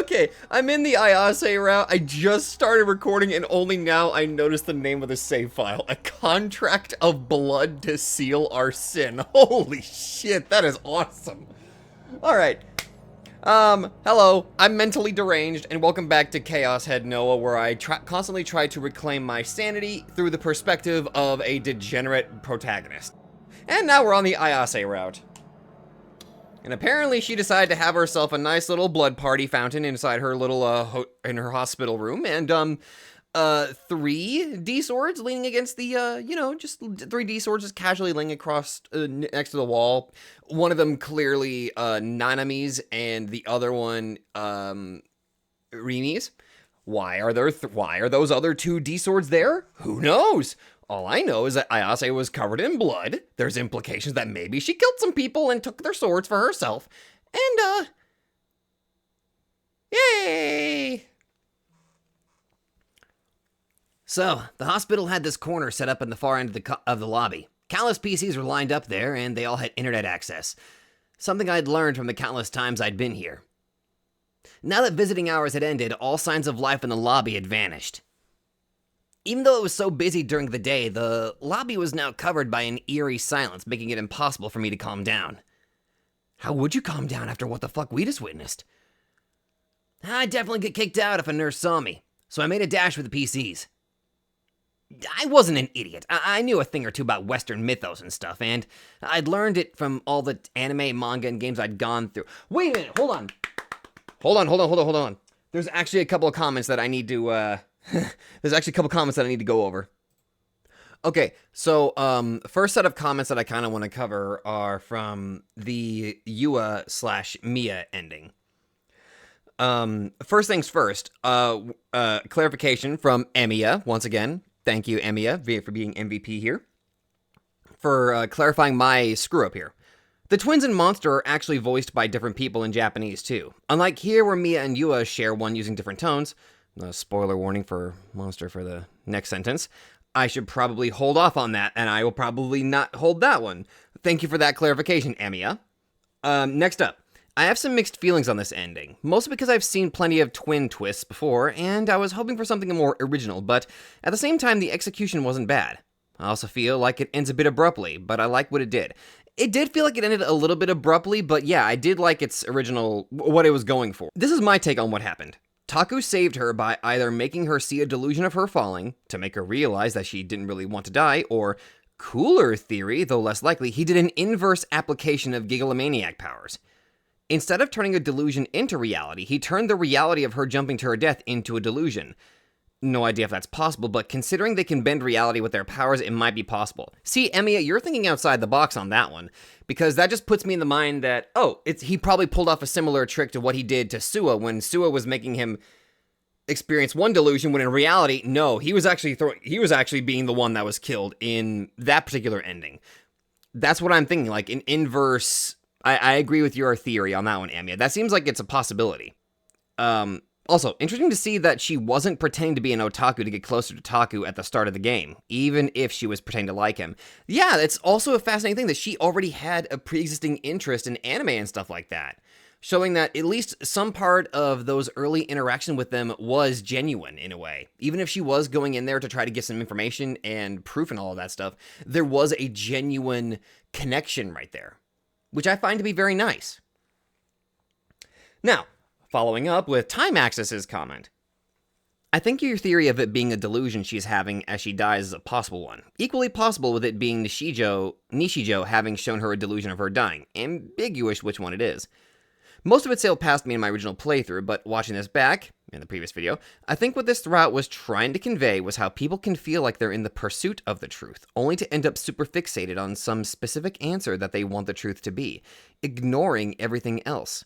Okay, I'm in the Ayase route. I just started recording and only now I noticed the name of the save file. A contract of blood to seal our sin. Holy shit, that is awesome. Alright. Hello, I'm mentally deranged, and welcome back to Chaos Head Noah, where I constantly try to reclaim my sanity through the perspective of a degenerate protagonist. And now we're on the Ayase route. And apparently she decided to have herself a nice little blood party fountain inside her little, in her hospital room, and, 3 D-swords leaning against the, just 3 D-swords just casually laying across, next to the wall. One of them clearly, Nanami's, and the other one, Rimi's. Why are those other 2 D-swords there? Who knows? All I know is that Ayase was covered in blood. There's implications that maybe she killed some people and took their swords for herself. And, yay! So, the hospital had this corner set up in the far end of the lobby. Countless PCs were lined up there, and they all had internet access. Something I'd learned from the countless times I'd been here. Now that visiting hours had ended, all signs of life in the lobby had vanished. Even though it was so busy during the day, the lobby was now covered by an eerie silence, making it impossible for me to calm down. How would you calm down after what the fuck we just witnessed? I'd definitely get kicked out if a nurse saw me, so I made a dash for the PCs. I wasn't an idiot. I knew a thing or two about Western mythos and stuff, and I'd learned it from all the anime, manga, and games I'd gone through. Wait a minute, hold on. Hold on. There's actually a couple of comments that I need to, go over. Okay, so, first set of comments that I kind of want to cover are from the Yua/Mia ending. First things first, clarification from Emiya, once again. Thank you, Emiya, for being MVP here. For clarifying my screw-up here. The twins in Monster are actually voiced by different people in Japanese, too. Unlike here, where Mia and Yua share one using different tones. Spoiler warning for Monster for the next sentence. I should probably hold off on that, and I will probably not hold that one. Thank you for that clarification, Emiya. Next up. I have some mixed feelings on this ending, mostly because I've seen plenty of twin twists before, and I was hoping for something more original, but at the same time, the execution wasn't bad. I also feel like it ends a bit abruptly, but I like what it did. It did feel like it ended a little bit abruptly, but yeah, I did like its original, what it was going for. This is my take on what happened. Taku saved her by either making her see a delusion of her falling, to make her realize that she didn't really want to die, or, cooler theory, though less likely, he did an inverse application of Gigalomaniac powers. Instead of turning a delusion into reality, he turned the reality of her jumping to her death into a delusion. No idea if that's possible, but considering they can bend reality with their powers, it might be possible. See, Emiya, you're thinking outside the box on that one, because that just puts me in the mind that, he probably pulled off a similar trick to what he did to Suwa when Suwa was making him experience one delusion, when in reality, no, he was actually being the one that was killed in that particular ending. That's what I'm thinking, like an inverse. I agree with your theory on that one, Amiya. That seems like it's a possibility. Also, interesting to see that she wasn't pretending to be an otaku to get closer to Taku at the start of the game, even if she was pretending to like him. Yeah, it's also a fascinating thing that she already had a pre-existing interest in anime and stuff like that, showing that at least some part of those early interaction with them was genuine in a way. Even if she was going in there to try to get some information and proof and all of that stuff, there was a genuine connection right there, which I find to be very nice. Now, following up with Time Axis's comment. I think your theory of it being a delusion she's having as she dies is a possible one. Equally possible with it being Nishijo having shown her a delusion of her dying. Ambiguous which one it is. Most of it sailed past me in my original playthrough, but watching this back, in the previous video, I think what this route was trying to convey was how people can feel like they're in the pursuit of the truth, only to end up super fixated on some specific answer that they want the truth to be, ignoring everything else.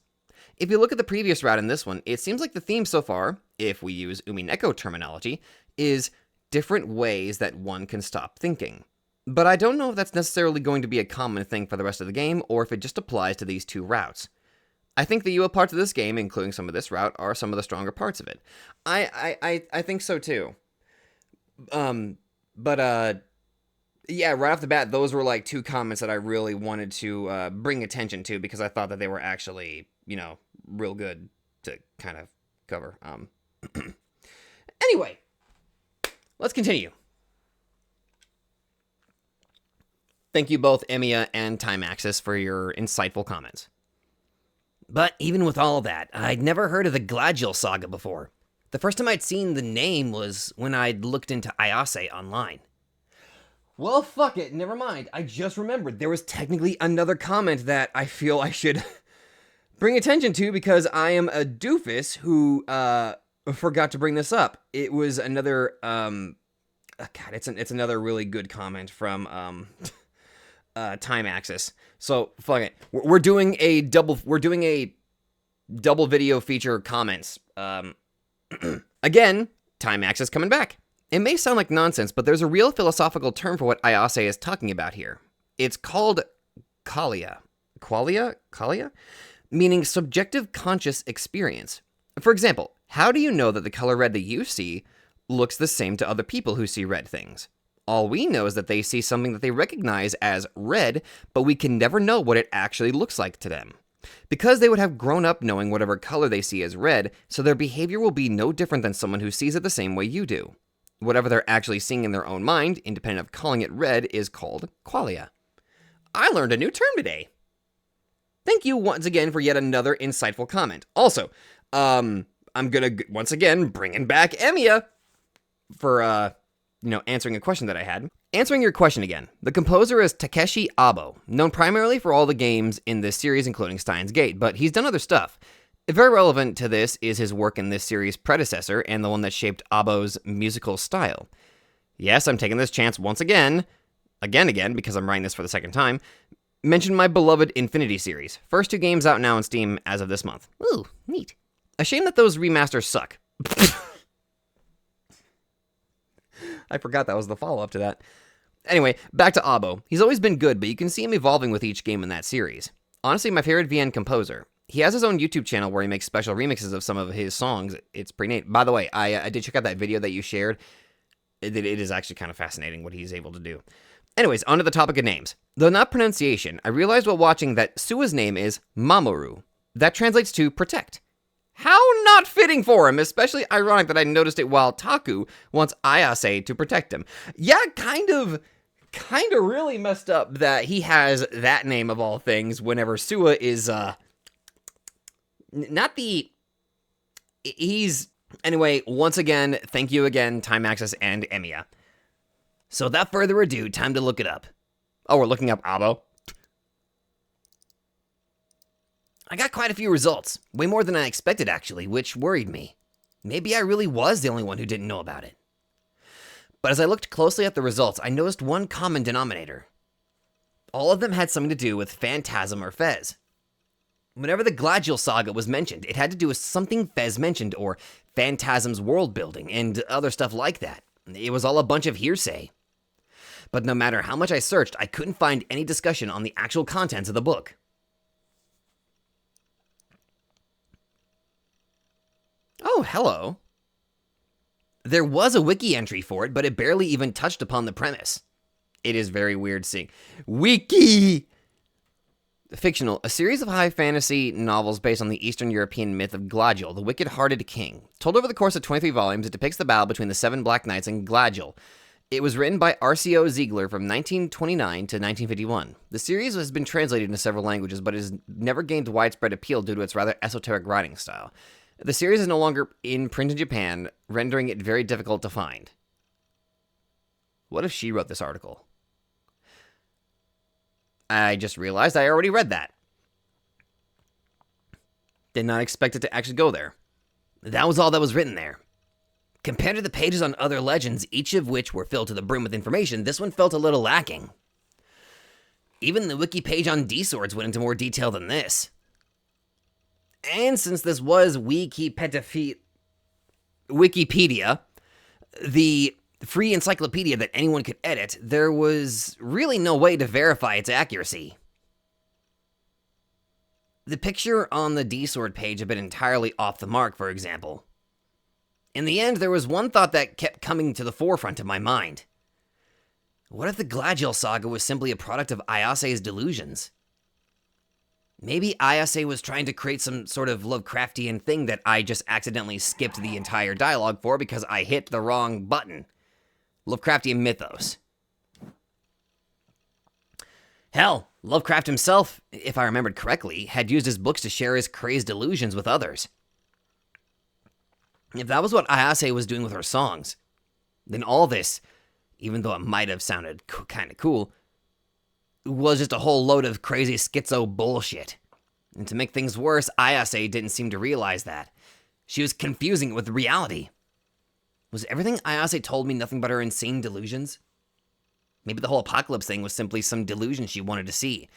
If you look at the previous route in this one, it seems like the theme so far, if we use Umineko terminology, is different ways that one can stop thinking. But I don't know if that's necessarily going to be a common thing for the rest of the game, or if it just applies to these 2 routes. I think the Yua parts of this game, including some of this route, are some of the stronger parts of it. I think so too. Yeah, right off the bat, those were like 2 comments that I really wanted to bring attention to, because I thought that they were actually, real good to kind of cover. Anyway, let's continue. Thank you both, Emiya and Time Axis, for your insightful comments. But even with all that, I'd never heard of the Gladjil saga before. The first time I'd seen the name was when I'd looked into Ayase online. Well, fuck it, never mind. I just remembered there was technically another comment that I feel I should bring attention to because I am a doofus who forgot to bring this up. It was another God, it's another really good comment from Time Axis. So fuck it. We're doing a double video feature comments. Again, Time Axis coming back. It may sound like nonsense, but there's a real philosophical term for what Ayase is talking about here. It's called qualia, meaning subjective conscious experience. For example, how do you know that the color red that you see looks the same to other people who see red things? All we know is that they see something that they recognize as red, but we can never know what it actually looks like to them. Because they would have grown up knowing whatever color they see as red, so their behavior will be no different than someone who sees it the same way you do. Whatever they're actually seeing in their own mind, independent of calling it red, is called qualia. I learned a new term today. Thank you once again for yet another insightful comment. Also, I'm gonna once again bringing back Emiya for answering a question that I had. Answering your question again, the composer is Takeshi Abo, known primarily for all the games in this series, including Steins Gate, but he's done other stuff. Very relevant to this is his work in this series' predecessor and the one that shaped Abo's musical style. Yes, I'm taking this chance once again, because I'm writing this for the second time, mention my beloved Infinity series. First 2 games out now on Steam as of this month. Ooh, neat. A shame that those remasters suck. I forgot that was the follow-up to that. Anyway, back to Abo. He's always been good, but you can see him evolving with each game in that series. Honestly, my favorite VN composer. He has his own YouTube channel where he makes special remixes of some of his songs. It's pretty neat. By the way, I did check out that video that you shared. It is actually kind of fascinating what he's able to do. Anyways, on to the topic of names. Though not pronunciation, I realized while watching that Sua's name is Mamoru. That translates to protect. How not fitting for him, especially ironic that I noticed it while Taku wants Ayase to protect him. Yeah, kind of really messed up that he has that name of all things whenever Sua is, Anyway, once again, thank you again, Time Axis and Emiya. So without further ado, time to look it up. Oh, we're looking up Abo. I got quite a few results. Way more than I expected, actually, which worried me. Maybe I really was the only one who didn't know about it. But as I looked closely at the results, I noticed one common denominator. All of them had something to do with Phantasm or Fez. Whenever the Gladjil saga was mentioned, it had to do with something Fez mentioned, or Phantasm's world building, and other stuff like that. It was all a bunch of hearsay. But no matter how much I searched, I couldn't find any discussion on the actual contents of the book. Oh, hello. There was a wiki entry for it, but it barely even touched upon the premise. It is very weird seeing wiki! Fictional, a series of high fantasy novels based on the Eastern European myth of Gladjil, the wicked-hearted king. Told over the course of 23 volumes, it depicts the battle between the 7 Black Knights and Gladjil. It was written by R.C.O. Ziegler from 1929 to 1951. The series has been translated into several languages, but has never gained widespread appeal due to its rather esoteric writing style. The series is no longer in print in Japan, rendering it very difficult to find. What if she wrote this article? I just realized I already read that. Did not expect it to actually go there. That was all that was written there. Compared to the pages on other legends, each of which were filled to the brim with information, this one felt a little lacking. Even the wiki page on D-Swords went into more detail than this. And since this was Wikipedia, the free encyclopedia that anyone could edit, there was really no way to verify its accuracy. The picture on the D-Sword page had been entirely off the mark, for example. In the end, there was one thought that kept coming to the forefront of my mind. What if the Gladjil saga was simply a product of Ayase's delusions? Maybe Ayase was trying to create some sort of Lovecraftian thing that I just accidentally skipped the entire dialogue for because I hit the wrong button. Lovecraftian mythos. Hell, Lovecraft himself, if I remembered correctly, had used his books to share his crazed delusions with others. If that was what Ayase was doing with her songs, then all this, even though it might have sounded kind of cool, was just a whole load of crazy schizo bullshit. And to make things worse, Ayase didn't seem to realize that. She was confusing it with reality. Was everything Ayase told me nothing but her insane delusions? Maybe the whole apocalypse thing was simply some delusion she wanted to see.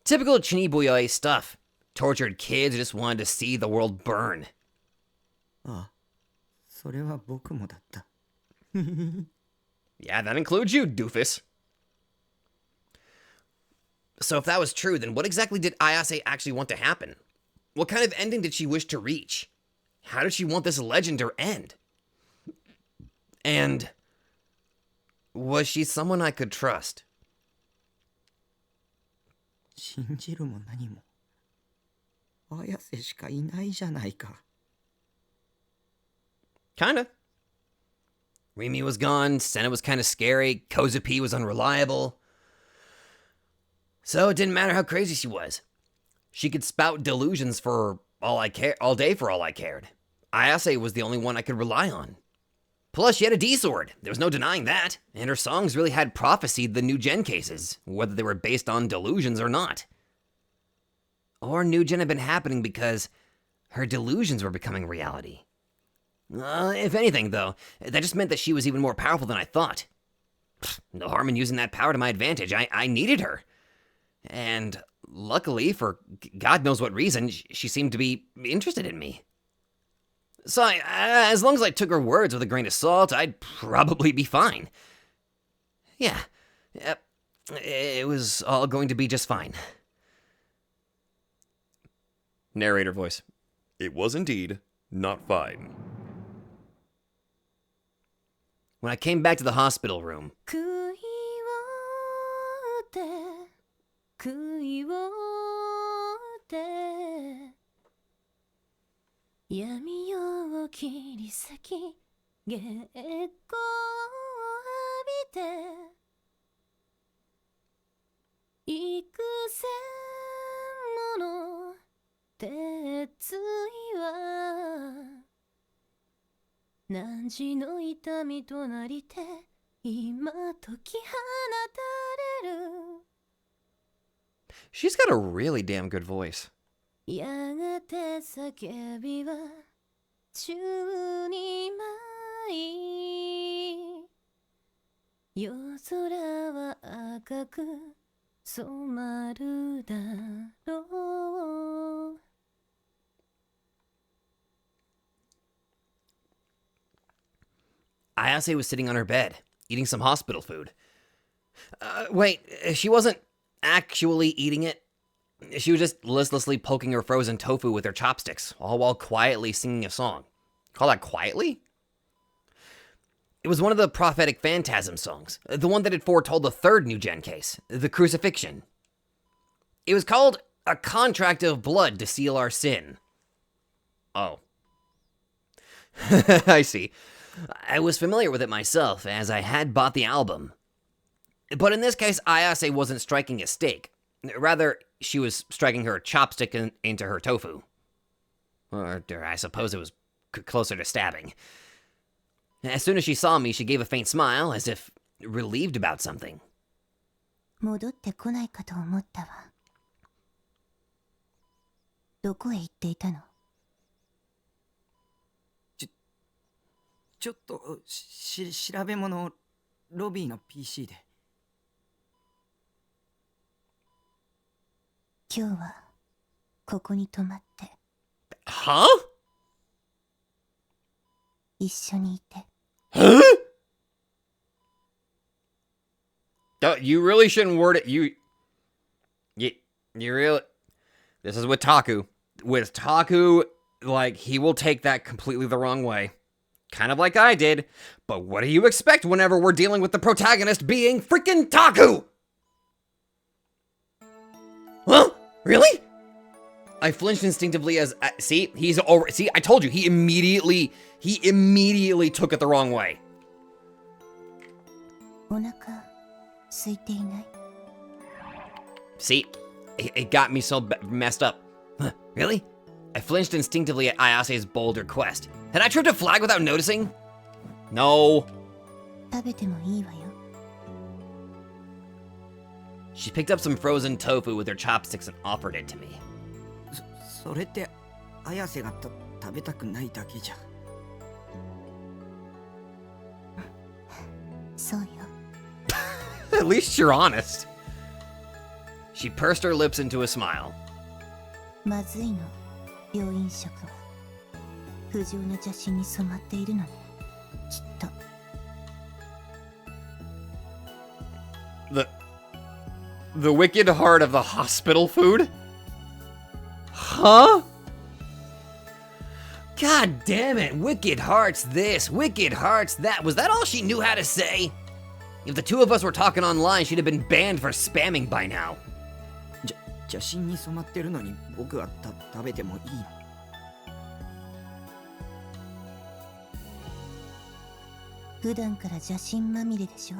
Typical Chinibuyoe stuff. Tortured kids who just wanted to see the world burn. Ah, それは僕もだった。Yeah, that includes you, doofus. So if that was true, then what exactly did Ayase actually want to happen? What kind of ending did she wish to reach? How did she want this legend to end? And was she someone I could trust? 信じるも何も綾瀬しかいないじゃないか。Kinda. Rimi was gone, Senna was kind of scary, Kozupi was unreliable. So it didn't matter how crazy she was. She could spout delusions for all day for all I cared. Ayase was the only one I could rely on. Plus, she had a D-sword. There was no denying that. And her songs really had prophesied the new gen cases, whether they were based on delusions or not. Or new gen had been happening because her delusions were becoming reality. If anything, though, that just meant that she was even more powerful than I thought. No harm in using that power to my advantage. I needed her. And luckily, for God knows what reason, she seemed to be interested in me. So as long as I took her words with a grain of salt, I'd probably be fine. Yeah, it was all going to be just fine. Narrator voice. It was indeed not fine. When I came back to the hospital room, 杭を追って闇夜を切り裂き月光を浴びて幾千もの鉄鎚は汝の痛みとなりて今解き放たれる she's got a really damn good voice. やがて叫びは宙に舞い夜空は赤く染まるだろう Ayase was sitting on her bed, eating some hospital food. Wait, she wasn't actually eating it. She was just listlessly poking her frozen tofu with her chopsticks, all while quietly singing a song. Call that quietly? It was one of the prophetic phantasm songs, the one that had foretold the third new gen case, the crucifixion. It was called A Contract of Blood to Seal Our Sin. Oh. I see. I was familiar with it myself, as I had bought the album. But in this case, Ayase wasn't striking a stake. Rather, she was striking her chopstick into her tofu. Or I suppose it was closer to stabbing. As soon as she saw me, she gave a faint smile, as if relieved about something. 戻ってこないかと思ったわ。どこへ行っていたの？ちょっと調べ物をロビーの PC で。今日はここに泊まって。Huh? 一緒にいて。Huh? You really shouldn't word it. You really. This is with Taku. With Taku, like, he will take that completely the wrong way. Kind of like I did. But what do you expect whenever we're dealing with the protagonist being freaking Taku? Huh? Really? I flinched instinctively as see, he's over. See, I told you, he immediately took it the wrong way. お腹空いていない See, it got me so messed up. Huh, really? I flinched instinctively at Ayase's bold request. Had I tripped a flag without noticing? No. 食べてもいいわよ She picked up some frozen tofu with her chopsticks and offered it to me. それって綾瀬が食べたくないだけじゃ。そうよ At least you're honest. She pursed her lips into a smile. まずいの病院食は不浄な邪心に染まっているのねきっと The wicked heart of the hospital food? Huh? God damn it, wicked hearts this, wicked hearts that. Was that all she knew how to say? If the two of us were talking online, she'd have been banned for spamming by now. 邪心に染まってるのに僕は食べてもいいの？普段から邪心まみれでしょ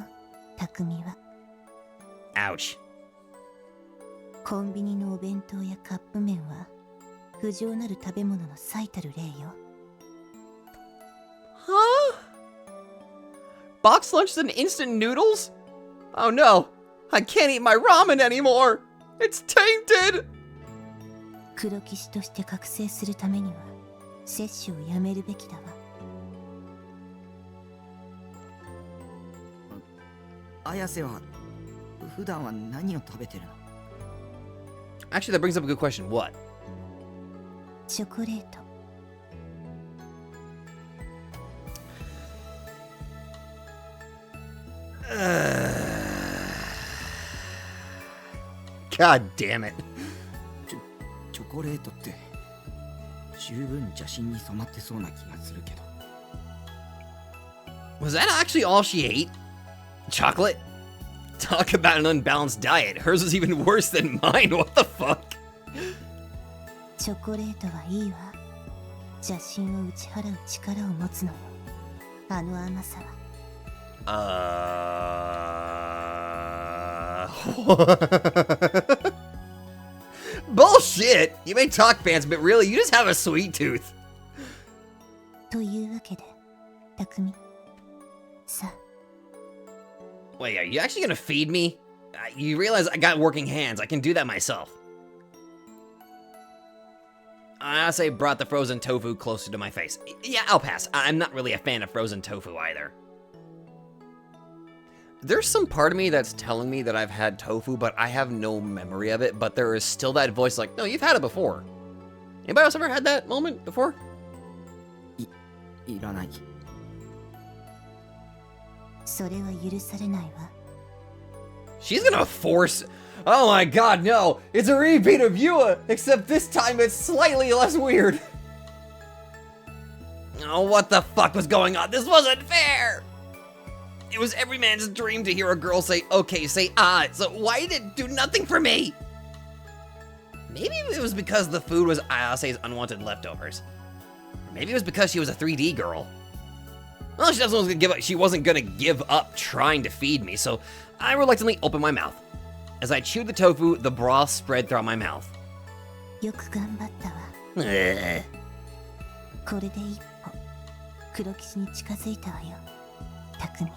匠は Ouch. コンビニのお弁当やカップ麺は不浄なる食べ物の最たる例よ Huh? Box lunches and instant noodles? Oh no, I can't eat my ramen anymore. It's tainted. 黒騎士として覚醒するためには摂取をやめるべきだわ綾瀬は普段は何を食べてるの？ Actually, that brings up a good question. What? チョコレート God damn it. チョコレートって十分邪心に染まってそうな気がするけど。 Was that actually all she ate? Chocolate? Talk about an unbalanced diet. Hers was even worse than mine. What the fuck? チョコレートはいいわ邪心を打ち払う力を持つのよあの甘さは Bullshit! You may talk fancy, but really, you just have a sweet tooth. というわけで匠さ Wait, are you actually gonna feed me? You realize I got working hands. I can do that myself. Ayase brought the frozen tofu closer to my face. Yeah, I'll pass. I'm not really a fan of frozen tofu either. There's some part of me that's telling me that I've had tofu, but I have no memory of it. But there is still that voice like, no, you've had it before. Anybody else ever had that moment before? いらない。それは許されないわ She's gonna force... Oh my god, no! It's a repeat of Yua, except this time it's slightly less weird. Oh, what the fuck was going on? This wasn't fair! It was every man's dream to hear a girl say, okay, say ah, so why did it do nothing for me? Maybe it was because the food was Ayase's unwanted leftovers. Or maybe it was because she was a 3D girl. Well, she wasn't gonna give up trying to feed me, so I reluctantly opened my mouth. As I chewed the tofu, the broth spread throughout my mouth. よく頑張ったわ Ugh. これで一歩黒騎士に近づいたわよ匠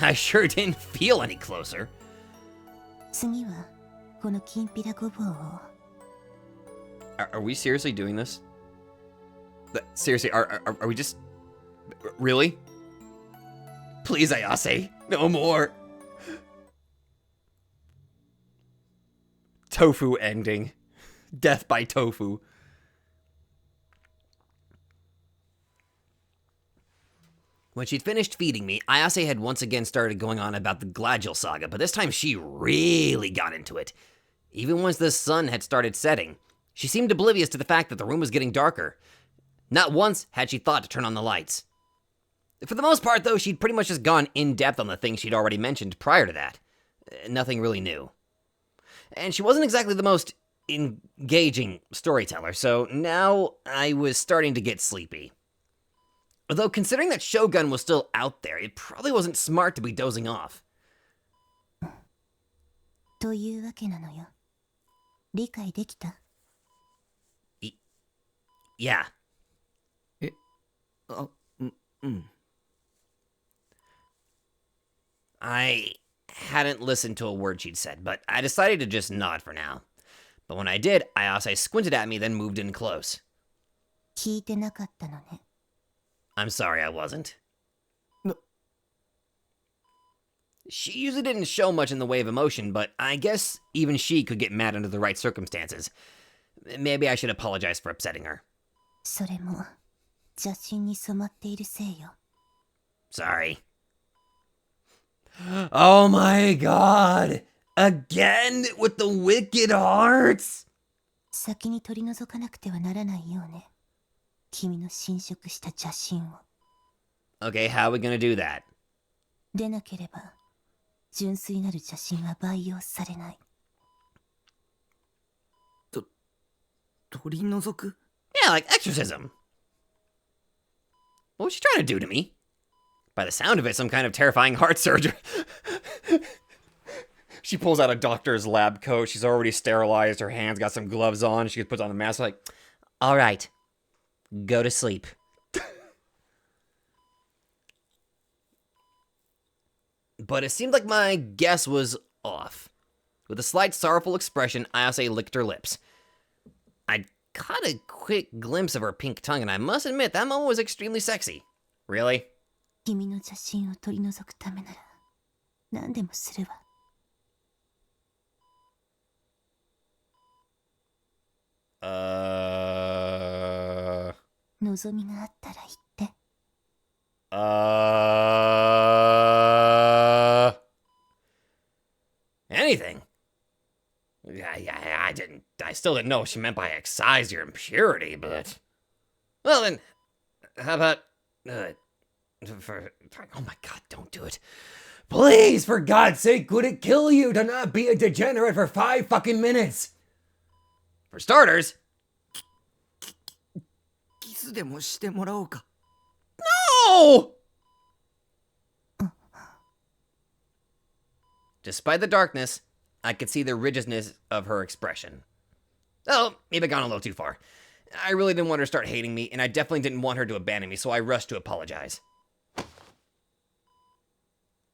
I sure didn't feel any closer. 次はこのきんぴらごぼうを Are we seriously doing this? Seriously, are we just... Really? Please, Ayase, no more. Tofu ending. Death by tofu. When she'd finished feeding me, Ayase had once again started going on about the Gladgel saga, but this time she really got into it. Even once the sun had started setting, she seemed oblivious to the fact that the room was getting darker. Not once had she thought to turn on the lights. For the most part, though, she'd pretty much just gone in-depth on the things she'd already mentioned prior to that. Nothing really new. and she wasn't exactly the most engaging storyteller, so now I was starting to get sleepy. Although, considering that Shogun was still out there, it probably wasn't smart to be dozing off. というわけなのよ。理解できた？ Yeah. あ、うん。 I hadn't listened to a word she'd said, but I decided to just nod for now. But when I did, Ayase squinted at me, then moved in close. 聞いてなかったのね。 I'm sorry I wasn't. She usually didn't show much in the way of emotion, but I guess even she could get mad under the right circumstances. Maybe I should apologize for upsetting her. それも邪神に染まっているせいよ。 Sorry. Oh my god! Again with the wicked hearts! 先に取り除かなくてはならないようね。君の侵食した邪神を。 Okay, how are we gonna do that? でなければ、純粋なる邪神は培養されない。取り除く？ Yeah, like exorcism. What was she trying to do to me? By the sound of it, some kind of terrifying heart surgery. She pulls out a doctor's lab coat. She's already sterilized. Her hands got some gloves on. She puts on the mask like, all right, go to sleep. But it seemed like my guess was off. With a slight sorrowful expression, Ayase licked her lips. I caught a quick glimpse of her pink tongue, and I must admit, that moment was extremely sexy. Really? 君の邪神を取り除くためなら、何でもするわ。望みがあったら言って。Anything? I still didn't know what she meant by excise your impurity, but... Well then, how about... oh my god, don't do it. Please, for God's sake, could it kill you to not be a degenerate for 5 fucking minutes? For starters... キスでもしてもらおうか。 No! Despite the darkness, I could see the rigidness of her expression. Oh, maybe I've gone a little too far. I really didn't want her to start hating me, and I definitely didn't want her to abandon me, so I rushed to apologize.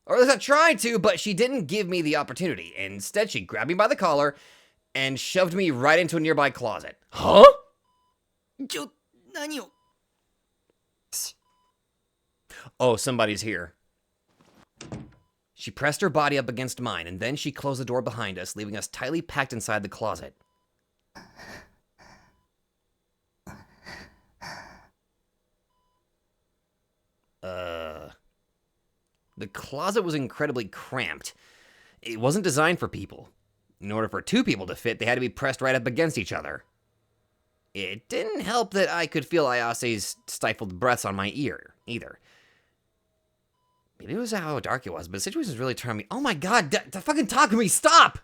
Or at least I tried to, but she didn't give me the opportunity. Instead, she grabbed me by the collar and shoved me right into a nearby closet. Huh? 何を？ Oh, somebody's here. She pressed her body up against mine, and then she closed the door behind us, leaving us tightly packed inside the closet. The closet was incredibly cramped. It wasn't designed for people. In order for 2 people to fit, they had to be pressed right up against each other. It didn't help that I could feel Ayase's stifled breaths on my ear, either. Maybe it was how dark it was, but the situation was really turning me... Oh my god, fucking talk to me, stop!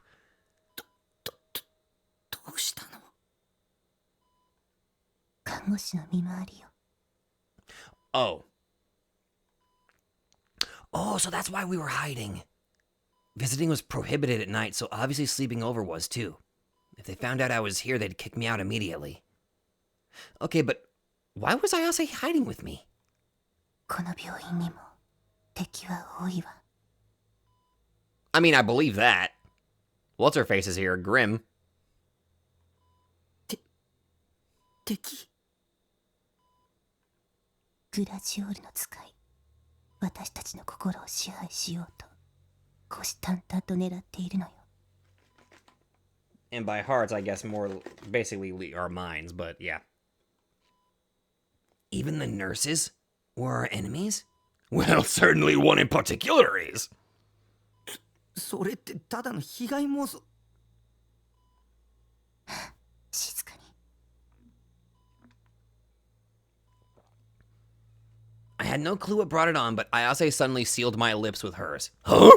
どうしたの？看護師の見回りよ。 Oh. Oh, so that's why we were hiding. Visiting was prohibited at night, so obviously sleeping over was too. If they found out I was here, they'd kick me out immediately. Okay, but why was Ayase hiding with me? この病院にも敵は多いわ。 I mean, I believe that. What's-her-face is here, Grim. 敵？グラジオールの使い、私たちの心を支配しようと、虎視眈々と狙っているのよ。 And by hearts, I guess more basically our minds, but yeah. Even the nurses were our enemies? Well, certainly one in particular is. それってただの被害妄想。静かに。 I had no clue what brought it on, but Ayase suddenly sealed my lips with hers. Huh?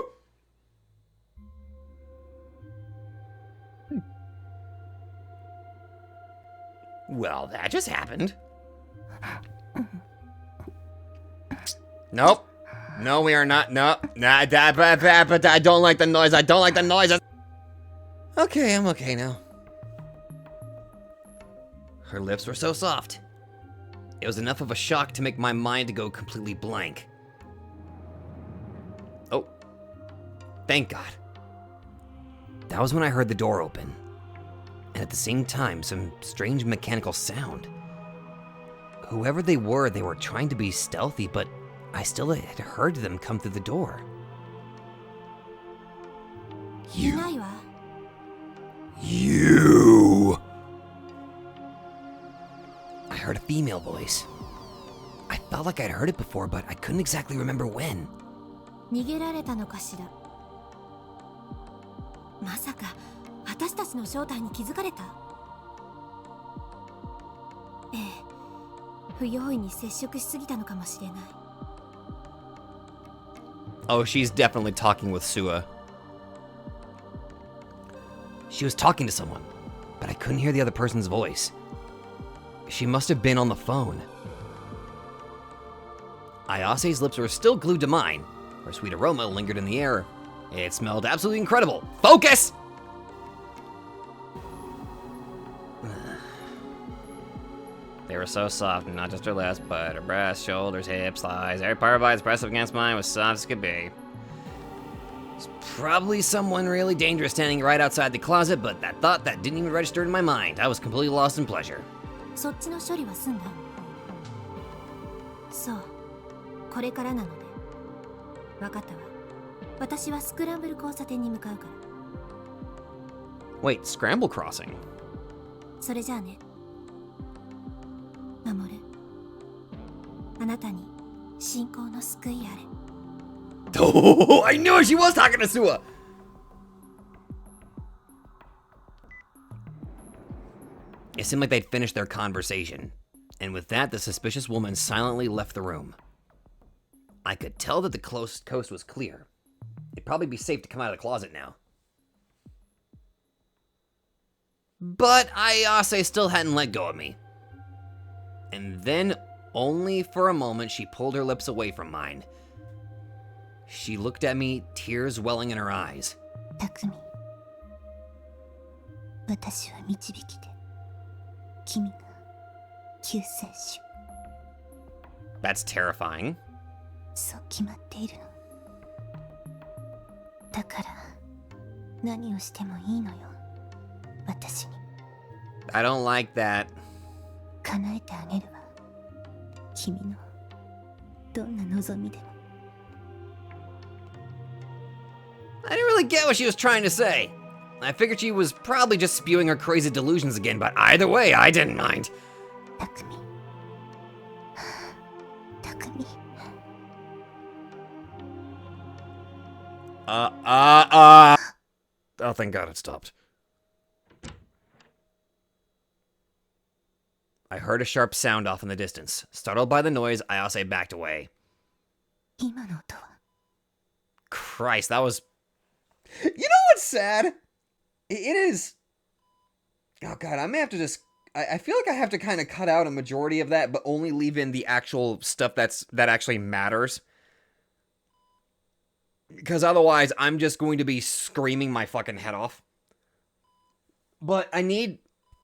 Well, that just happened. Nope. No, we are not. No. Nah, but I don't like the noise. I don't like the noise. Okay, I'm okay now. Her lips were so soft. It was enough of a shock to make my mind go completely blank. Oh. Thank God. That was when I heard the door open. And at the same time, some strange mechanical sound. Whoever they were trying to be stealthy, but I still had heard them come through the door. You. I heard a female voice. I felt like I'd heard it before, but I couldn't exactly remember when. 逃げられたのかしら。まさか私たちの正体に気づかれた？ええ、不用意に接触しすぎたのかもしれない。Oh, she's definitely talking with Sua. She was talking to someone, but I couldn't hear the other person's voice. She must have been on the phone. Ayase's lips were still glued to mine. Her sweet aroma lingered in the air. It smelled absolutely incredible. Focus! They were so soft, and not just her lips, but her breasts, shoulders, hips, thighs. Every part of it pressed up against mine was soft as could be. There's probably someone really dangerous standing right outside the closet, but that thought that didn't even register in my mind. I was completely lost in pleasure. そっちの処理は済んだ？そう、これからなので。分かったわ。私はスクランブル交差点に向かうから。Wait, scramble crossing? それじゃあね。守る。あなたに信仰の救いあれ。Oh, I knew it! She was talking to Sua! It seemed like they'd finished their conversation. And with that, the suspicious woman silently left the room. I could tell that the coast was clear. It'd probably be safe to come out of the closet now. But Ayase still hadn't let go of me. And then, only for a moment, she pulled her lips away from mine. She looked at me, tears welling in her eyes. 匠、私は導きで、君が救世主。That's terrifying. そう決まっているの。だから何をしてもいいのよ、私に。I don't like that. 叶えてあげるわ、君のどんな望みでも。I didn't really get what she was trying to say. I figured she was probably just spewing her crazy delusions again, but either way, I didn't mind. 匠、匠。Oh, thank God it stopped. I heard a sharp sound off in the distance. Startled by the noise, Ayase backed away. 今の音は。 Christ, that was... You know what's sad? It is... Oh God, I may have to just... I feel like I have to kind of cut out a majority of that, but only leave in the actual stuff that actually matters. Because otherwise, I'm just going to be screaming my fucking head off. But I need...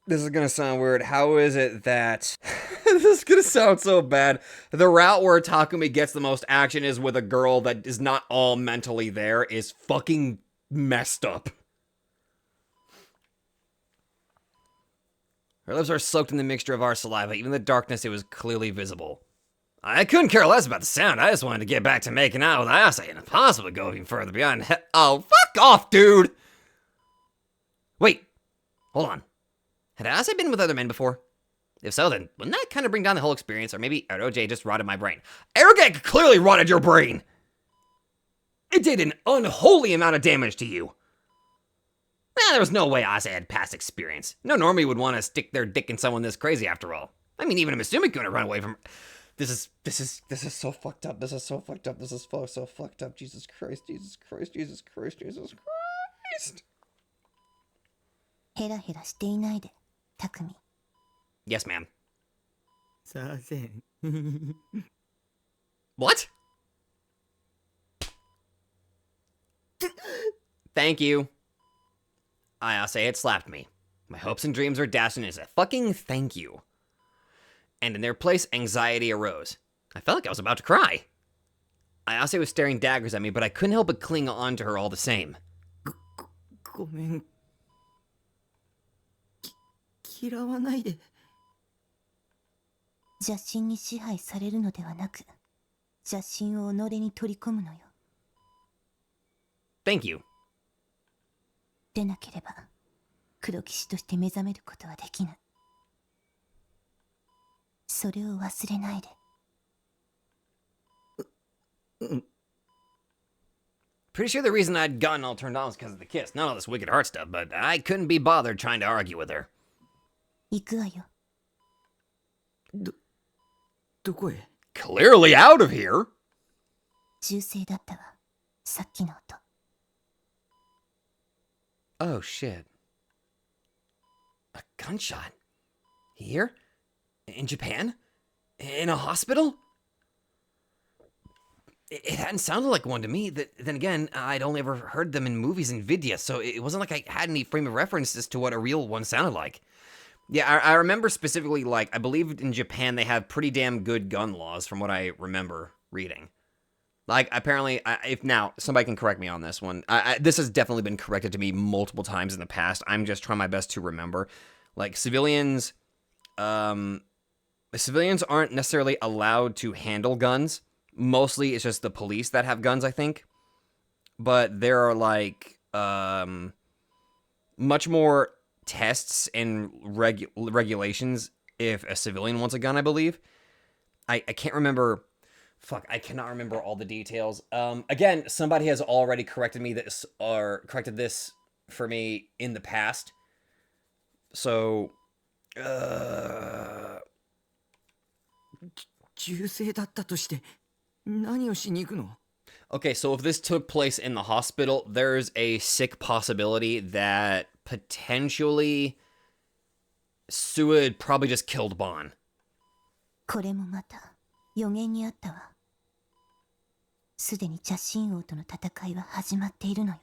This is going to sound weird. How is it that... This is going to sound so bad. The route where Takumi gets the most action is with a girl that is not all mentally there is fucking messed up. Her lips are soaked in the mixture of our saliva. Even in the darkness, it was clearly visible. I couldn't care less about the sound. I just wanted to get back to making out with Ayase and possibly go even further beyond Oh, fuck off, dude! Wait. Hold on. Had Ayase been with other men before? If so, then wouldn't that kind of bring down the whole experience? Or maybe Eroge just rotted my brain. Eroge clearly rotted your brain! It did an unholy amount of damage to you. There was no way Ayase had past experience. No normie would want to stick their dick in someone this crazy after all. I mean, even a Misumi couldn't run away from... This is so fucked up. This is so fucked up. This is so fucked up. Jesus Christ, Jesus Christ, Jesus Christ, Jesus Christ. ヘラヘラしていないで、匠。Yes, ma'am. さあせん What? Thank you. Ayase had slapped me. My hopes and dreams were dashed into a fucking thank you. And in their place, anxiety arose. I felt like I was about to cry. Ayase was staring daggers at me, but I couldn't help but cling on to her all the same. ごめん嫌わないで邪神に支配されるのではなく、邪神を己に取り込むのよ。Thank you. でなければ、黒騎士として目覚めることはできない。それを忘れないで。Pretty sure the reason I'd gotten all turned on was because of the kiss, not all this wicked heart stuff, but I couldn't be bothered trying to argue with her. 行くわよ。どこへ Clearly out of here! 銃声だったわ。さっきの音。Oh, shit. A gunshot? Here? In Japan? In a hospital? It hadn't sounded like one to me. Then again, I'd only ever heard them in movies and videos, so it wasn't like I had any frame of reference as to what a real one sounded like. Yeah, I remember specifically, like, I believe in Japan they have pretty damn good gun laws from what I remember reading. Like, apparently, if now, somebody can correct me on this one. This has definitely been corrected to me multiple times in the past. I'm just trying my best to remember. Like, civilians aren't necessarily allowed to handle guns. Mostly, it's just the police that have guns, I think. But there are, like, much more tests and regulations if a civilian wants a gun, I believe. I can't remember... Fuck, I cannot remember all the details. Again, somebody has already corrected me this, or corrected this for me in the past. So, 銃声だったとして何をしに行くの okay, so if this took place in the hospital, there's a sick possibility that potentially Suid probably just killed Bon. これもまた予言にあったわ。すでに邪神王との戦いは始まっているのよ。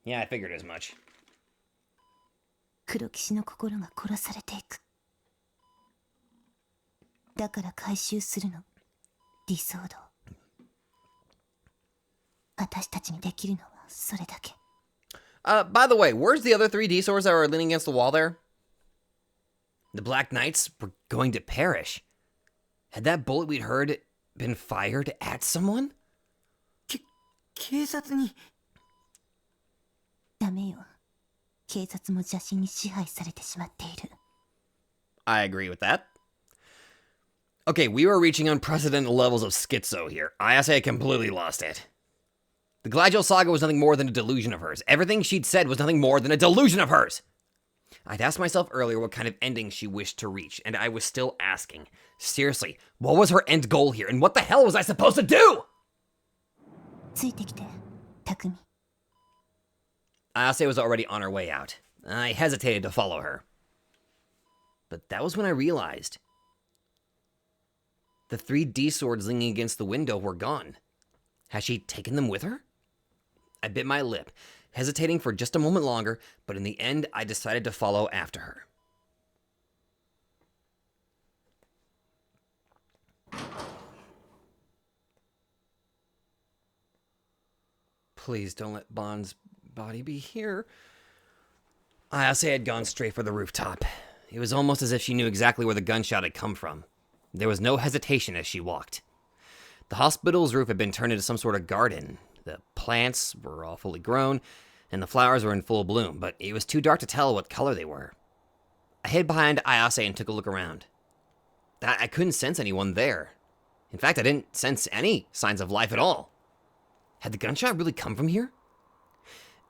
Yeah, I figured as much. 黒騎士の心が殺されていく。だから回収するの。理想道。私たちにできるのはそれだけ。By the way, where's the other 3 D-swords that were leaning against the wall there? The Black Knights were going to perish. Had that bullet we'd heard been fired at someone? 警察にダメよ。警察も邪神に支配されてしまっている。I agree with that. Okay, we were reaching unprecedented levels of schizo here. I say I completely lost it. The Gladial Saga was nothing more than a delusion of hers. Everything she'd said was nothing more than a delusion of hers. I'd asked myself earlier what kind of ending she wished to reach, and I was still asking. Seriously, what was her end goal here, and what the hell was I supposed to do? ついてきて、匠。Ayase was already on her way out. I hesitated to follow her. But that was when I realized. The 3 D-swords leaning against the window were gone. Had she taken them with her? I bit my lip, hesitating for just a moment longer, but in the end, I decided to follow after her. Please don't let Bon's body be here. Ayase had gone straight for the rooftop. It was almost as if she knew exactly where the gunshot had come from. There was no hesitation as she walked. The hospital's roof had been turned into some sort of garden. The plants were all fully grown, and the flowers were in full bloom, but it was too dark to tell what color they were. I hid behind Ayase and took a look around. I couldn't sense anyone there. In fact, I didn't sense any signs of life at all. Had the gunshot really come from here?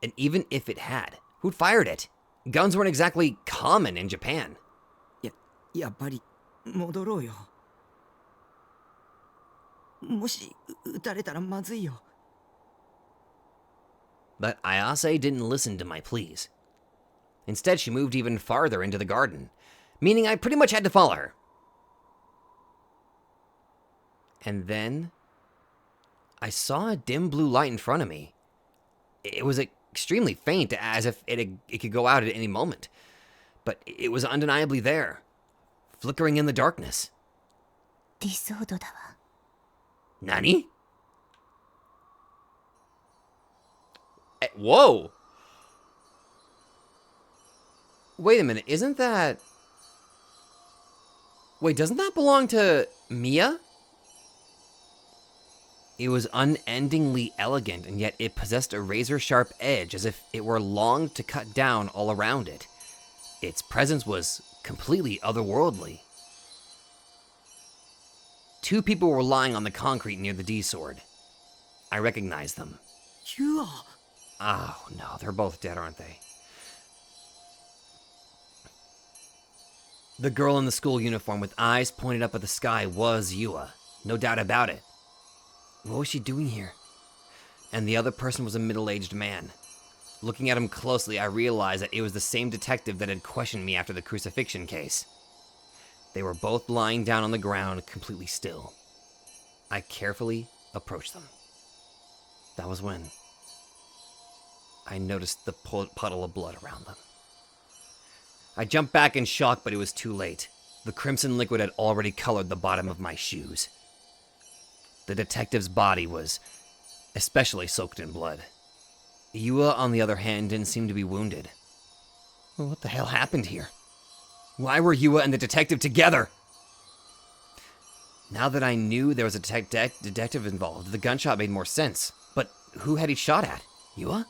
And even if it had, who'd fired it? Guns weren't exactly common in Japan. やっぱり戻ろうよもし撃たれたらまずいよ But Ayase didn't listen to my pleas. Instead, she moved even farther into the garden. meaning I pretty much had to follow her. And then I saw a dim blue light in front of me. It was extremely faint, as if it could go out at any moment. But it was undeniably there, flickering in the darkness. 理想度だわ。 Nani? Whoa! Wait a minute, isn't that... Wait, doesn't that belong to Mia? It was unendingly elegant, and yet it possessed a razor-sharp edge, as if it were long to cut down all around it. Its presence was completely otherworldly. Two people were lying on the concrete near the D-sword. I recognized them. You. Oh, no, they're both dead, aren't they? The girl in the school uniform with eyes pointed up at the sky was Yua, no doubt about it. What was she doing here? And the other person was a middle-aged man. Looking at him closely, I realized that it was the same detective that had questioned me after the crucifixion case. They were both lying down on the ground, completely still. I carefully approached them. That was when I noticed the puddle of blood around them. I jumped back in shock, but it was too late. The crimson liquid had already colored the bottom of my shoes. The detective's body was especially soaked in blood. Yua, on the other hand, didn't seem to be wounded. Well, what the hell happened here? Why were Yua and the detective together? Now that I knew there was a detective involved, the gunshot made more sense. But who had he shot at? Yua?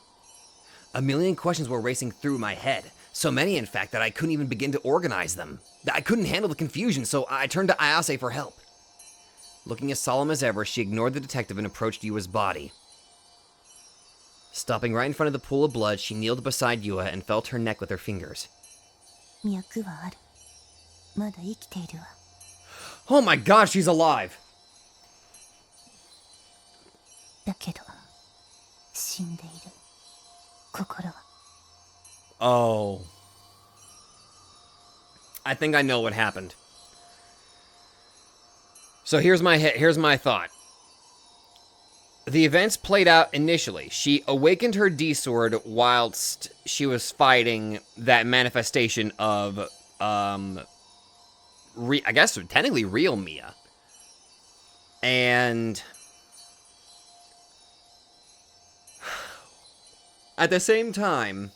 A million questions were racing through my head. So many, in fact, that I couldn't even begin to organize them. I couldn't handle the confusion, so I turned to Ayase for help. Looking as solemn as ever, she ignored the detective and approached Yua's body. Stopping right in front of the pool of blood, she kneeled beside Yua and felt her neck with her fingers. 脈はある。まだ生きているわ。 Oh my god, she's alive! だけど、死んでいる。心は。 Oh. I think I know what happened. So here's my thought. The events played out initially. She awakened her D-sword whilst she was fighting that manifestation of, I guess technically real Mia. And at the same time,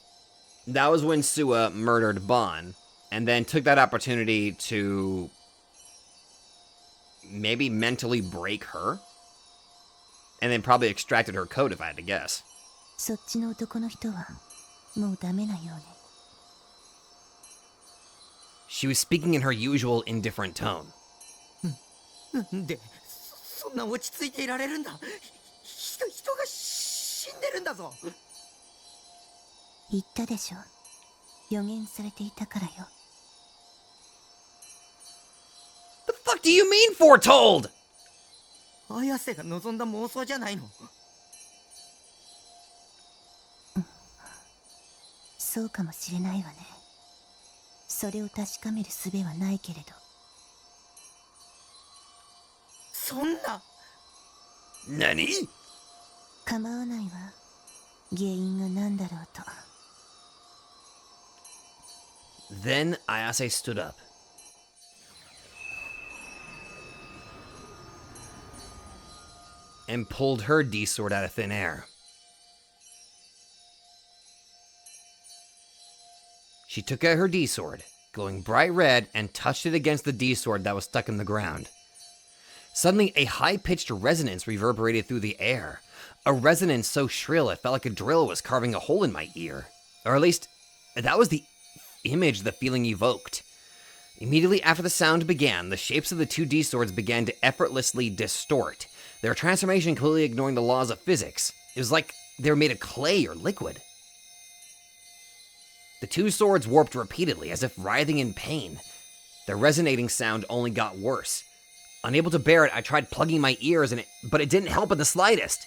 that was when Sua murdered Bon, and then took that opportunity to maybe mentally break her, and then probably extracted her code, if I had to guess. そっちの男の人はもうダメなようね。 She was speaking in her usual indifferent tone. なんでそんな落ち着いていられるんだ。人が死んでるんだぞ。言ったでしょ。予言されていたからよ。 The fuck do you mean foretold? 綾瀬が望んだ妄想じゃないの。そうかもしれないわね。それを確かめる術はないけれど。そんな。Nani? 構わないわ。原因が何だろうと。 Then Ayase stood up. And pulled her D-sword out of thin air. She took out her D-sword, glowing bright red, and touched it against the D-sword that was stuck in the ground. Suddenly, a high-pitched resonance reverberated through the air. A resonance so shrill it felt like a drill was carving a hole in my ear. Or at least, that was the image the feeling evoked. Immediately after the sound began, the shapes of the two D-swords began to effortlessly distort, their transformation completely ignoring the laws of physics. It was like they were made of clay or liquid. The two swords warped repeatedly, as if writhing in pain. The resonating sound only got worse. Unable to bear it, I tried plugging my ears, but it didn't help in the slightest.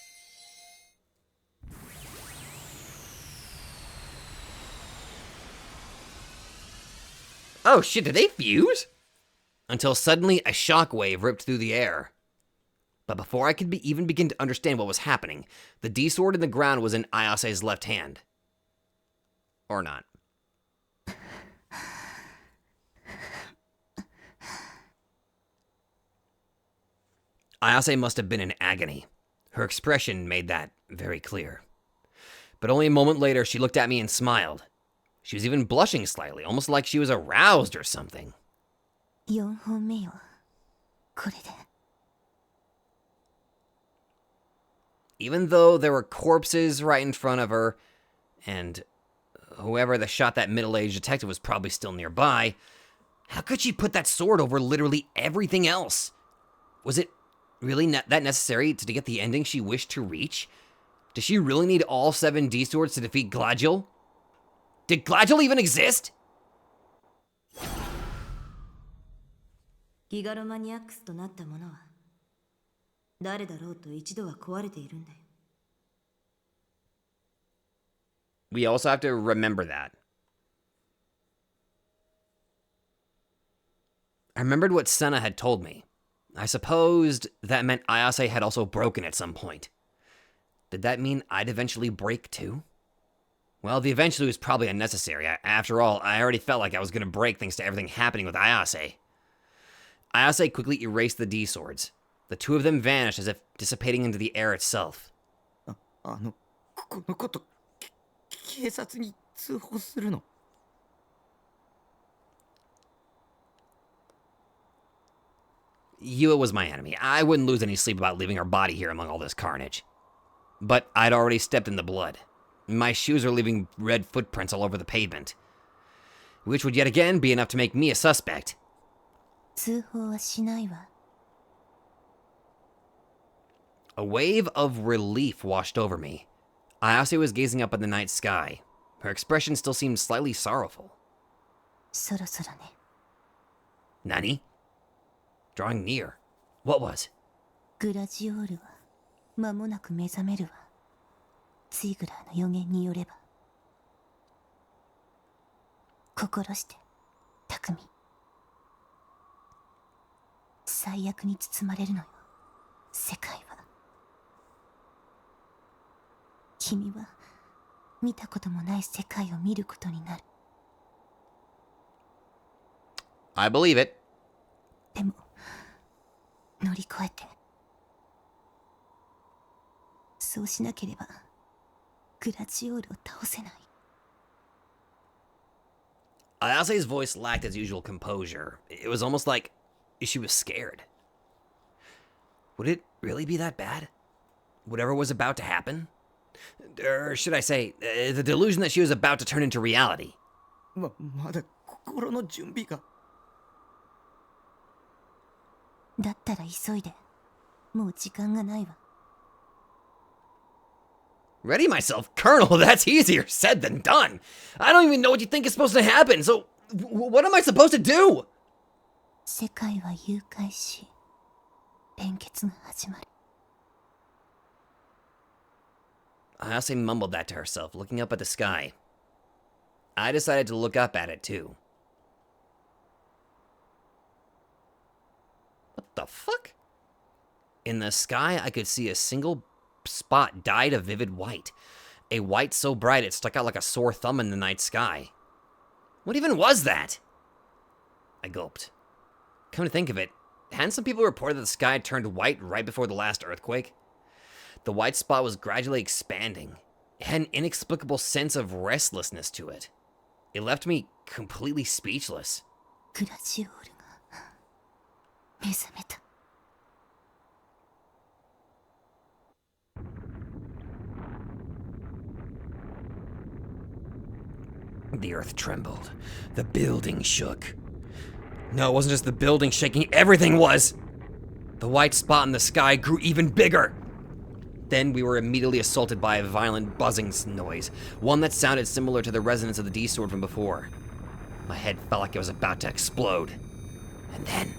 Oh shit, did they fuse? Until suddenly a shockwave ripped through the air. But before I could even begin to understand what was happening, the D-sword in the ground was in Ayase's left hand. Or not. Ayase must have been in agony. Her expression made that very clear. But only a moment later, she looked at me and smiled. She was even blushing slightly, almost like she was aroused or something. 4本目よ。これで。Even though there were corpses right in front of her, and whoever that shot that middle-aged detective was probably still nearby, how could she put that sword over literally everything else? Was it really that necessary to get the ending she wished to reach? Does she really need all 7 D-swords to defeat Gladiol? Did Gladiol even exist? ギガロマニアックスとなったものは誰だろうと一度は壊れているんだよ。 We also have to remember that. I remembered what Senna had told me. I supposed that meant Ayase had also broken at some point. Did that mean I'd eventually break too? Well, the eventually was probably unnecessary. After all, I already felt like I was going to break thanks to everything happening with Ayase. Ayase quickly erased the D-swords. The 2 of them vanished as if dissipating into the air itself. このこと、警察に通報するの？ Yua was my enemy. I wouldn't lose any sleep about leaving her body here among all this carnage. But I'd already stepped in the blood. My shoes are leaving red footprints all over the pavement. Which would yet again be enough to make me a suspect. 通報はしないわ。A wave of relief washed over me. Ayase was gazing up at the night sky. Her expression still seemed slightly sorrowful. そろそろね。 Nani? Drawing near. What was? グラジオールは間もなく目覚めるわ。ツイグラーの予言によれば。心して、匠。最悪に包まれるのよ、世界は。君は見たこともない世界を見ることになる。I believe it. でも乗り越えて。そうしなければグラジオールを倒せない。Ayase's voice lacked its usual composure. It was almost like she was scared. Would it really be that bad? Whatever was about to happen? Or should I say, the delusion that she was about to turn into reality. まだ心の準備が。だったら急いで。もう時間がないわ。Ready myself? Colonel, that's easier said than done. I don't even know what you think is supposed to happen, so what am I supposed to do? 世界は誘拐し、連結が始まる。Ayase mumbled that to herself, looking up at the sky. I decided to look up at it too. What the fuck? In the sky, I could see a single spot dyed a vivid white. A white so bright it stuck out like a sore thumb in the night sky. What even was that? I gulped. Come to think of it, hadn't some people reported that the sky turned white right before the last earthquake? The white spot was gradually expanding. It had an inexplicable sense of restlessness to it. It left me completely speechless. グラジオールが目覚めた。The earth trembled. The building shook. No, it wasn't just the building shaking, everything was! The white spot in the sky grew even bigger! Then we were immediately assaulted by a violent buzzing noise, one that sounded similar to the resonance of the D-sword from before. My head felt like it was about to explode. And then...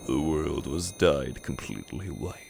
The world was dyed completely white.